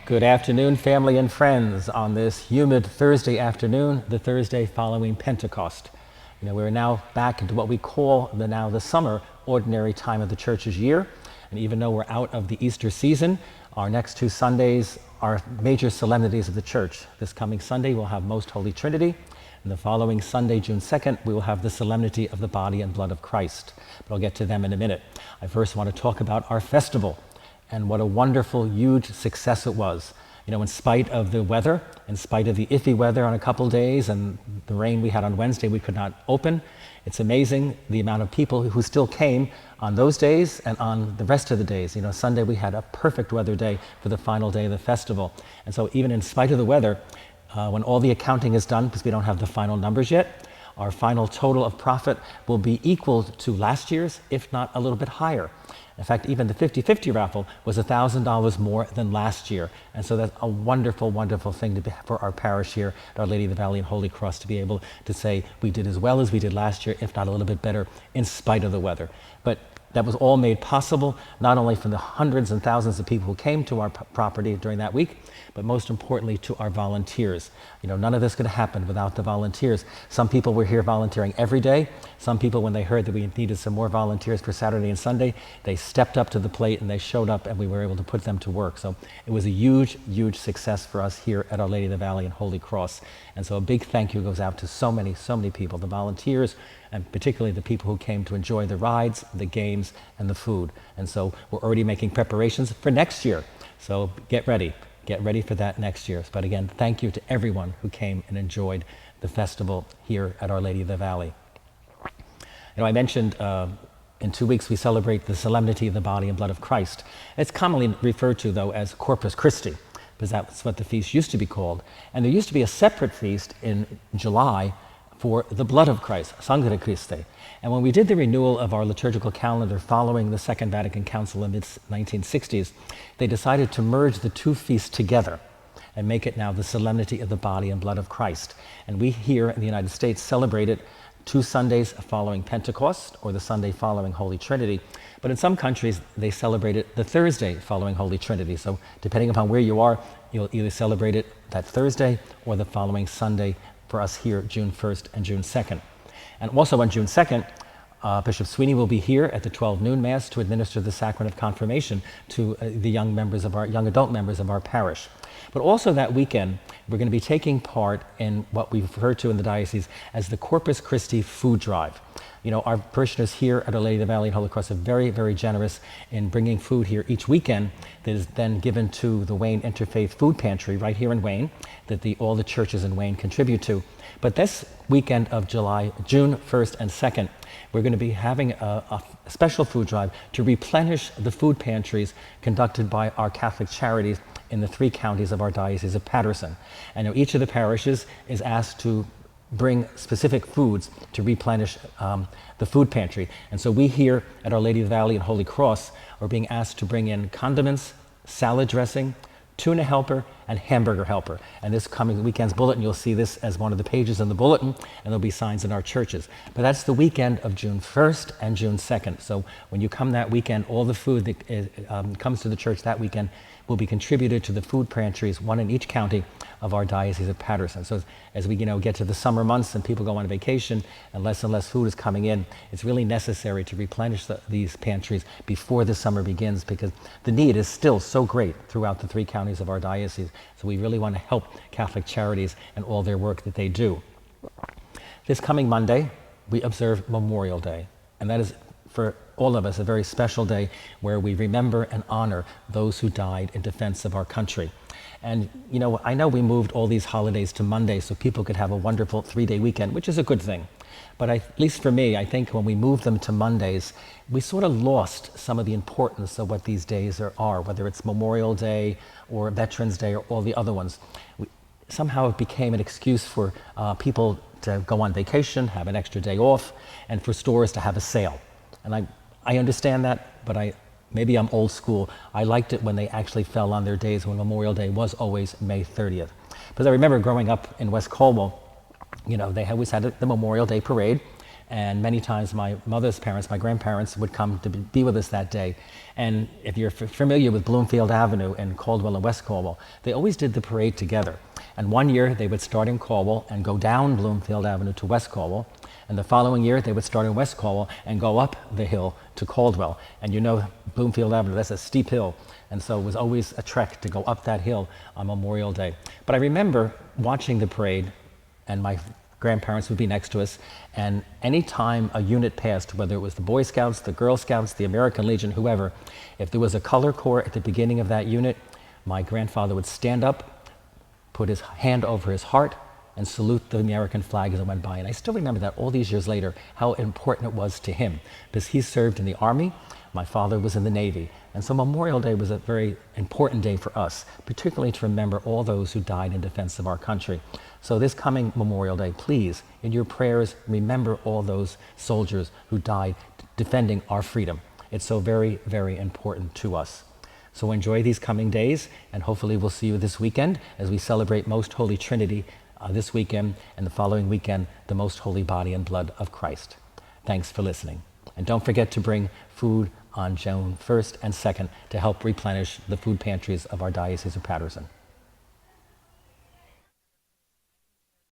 Good afternoon, family and friends, on this humid Thursday afternoon, the Thursday following Pentecost. We're now back into what we call the summer ordinary time of the church's year. And even though we're out of the Easter season, our next two Sundays are major solemnities of the church. This coming Sunday, we'll have Most Holy Trinity. And the following Sunday, June 2nd, we will have the solemnity of the body and blood of Christ. But I'll get to them in a minute. I first want to talk about our festival and what a wonderful, huge success it was. In spite of the weather, in spite of the iffy weather on a couple days and the rain we had on Wednesday, we could not open. It's amazing the amount of people who still came on those days and on the rest of the days. Sunday we had a perfect weather day for the final day of the festival. And so even in spite of the weather, when all the accounting is done, because we don't have the final numbers yet, our final total of profit will be equal to last year's, if not a little bit higher. In fact, even the 50-50 raffle was $1,000 more than last year. And so that's a wonderful, wonderful thing for our parish here at Our Lady of the Valley and Holy Cross, to be able to say we did as well as we did last year, if not a little bit better, in spite of the weather. But that was all made possible, not only from the hundreds and thousands of people who came to our property during that week, but most importantly to our volunteers. None of this could have happened without the volunteers. Some people were here volunteering every day. Some people, when they heard that we needed some more volunteers for Saturday and Sunday, they stepped up to the plate and they showed up, and we were able to put them to work. So it was a huge, huge success for us here at Our Lady of the Valley and Holy Cross. And so a big thank you goes out to so many people, the volunteers, and particularly the people who came to enjoy the rides, the games, and the food. And so we're already making preparations for next year. So get ready for that next year. But again, thank you to everyone who came and enjoyed the festival here at Our Lady of the Valley. I mentioned in 2 weeks we celebrate the solemnity of the body and blood of Christ. It's commonly referred to, though, as Corpus Christi, because that's what the feast used to be called. And there used to be a separate feast in July for the blood of Christ, Sangre Christi. And when we did the renewal of our liturgical calendar following the Second Vatican Council in the mid-1960s, they decided to merge the two feasts together and make it now the solemnity of the body and blood of Christ. And we here in the United States celebrate it 2 Sundays following Pentecost, or the Sunday following Holy Trinity. But in some countries, they celebrate it the Thursday following Holy Trinity. So depending upon where you are, you'll either celebrate it that Thursday or the following Sunday. For us here, June 1st and June 2nd. And also on June 2nd, Bishop Sweeney will be here at the 12 noon Mass to administer the sacrament of confirmation to the young adult members of our parish. But also that weekend, we're going to be taking part in what we refer to in the diocese as the Corpus Christi food drive. Our parishioners here at Our Lady of the Valley and Holy Cross are very, very generous in bringing food here each weekend that is then given to the Wayne Interfaith Food Pantry right here in Wayne that all the churches in Wayne contribute to. But this weekend of June 1st and 2nd, we're going to be having a special food drive to replenish the food pantries conducted by our Catholic Charities in the 3 counties of our Diocese of Paterson. And each of the parishes is asked to bring specific foods to replenish the food pantry. And so we here at Our Lady of the Valley and Holy Cross are being asked to bring in condiments, salad dressing, tuna helper, and hamburger helper. And this coming weekend's bulletin, you'll see this as one of the pages in the bulletin, and there'll be signs in our churches. But that's the weekend of June 1st and June 2nd. So when you come that weekend, all the food that comes to the church that weekend will be contributed to the food pantries, one in each county of our Diocese of Paterson. So as we get to the summer months and people go on vacation and less food is coming in, it's really necessary to replenish these pantries before the summer begins, because the need is still so great throughout the 3 counties of our diocese. So we really want to help Catholic Charities and all their work that they do. This coming Monday, we observe Memorial Day, and that is for all of us a very special day where we remember and honor those who died in defense of our country. And I know we moved all these holidays to Monday so people could have a wonderful 3-day weekend, which is a good thing. But at least for me, I think when we moved them to Mondays, we sort of lost some of the importance of what these days are, whether it's Memorial Day or Veterans Day or all the other ones. Somehow it became an excuse for people to go on vacation, have an extra day off, and for stores to have a sale. And I understand that, but maybe I'm old school. I liked it when they actually fell on their days when Memorial Day was always May 30th. Because I remember growing up in West Colwell, they always had the Memorial Day parade. And many times my mother's parents, my grandparents, would come to be with us that day. And if you're familiar with Bloomfield Avenue in Caldwell and West Caldwell, they always did the parade together. And one year they would start in Caldwell and go down Bloomfield Avenue to West Caldwell. And the following year they would start in West Caldwell and go up the hill to Caldwell. And you know Bloomfield Avenue, that's a steep hill. And so it was always a trek to go up that hill on Memorial Day. But I remember watching the parade, and my grandparents would be next to us, and any time a unit passed, whether it was the Boy Scouts, the Girl Scouts, the American Legion, whoever, if there was a color corps at the beginning of that unit, my grandfather would stand up, put his hand over his heart, and salute the American flag as it went by. And I still remember that all these years later, how important it was to him, because he served in the Army, my father was in the Navy. And so Memorial Day was a very important day for us, particularly to remember all those who died in defense of our country. So this coming Memorial Day, please, in your prayers, remember all those soldiers who died defending our freedom. It's so very, very important to us. So enjoy these coming days, and hopefully we'll see you this weekend as we celebrate Most Holy Trinity this weekend, and the following weekend, the Most Holy Body and Blood of Christ. Thanks for listening. And don't forget to bring food on June 1st and 2nd to help replenish the food pantries of our Diocese of Paterson.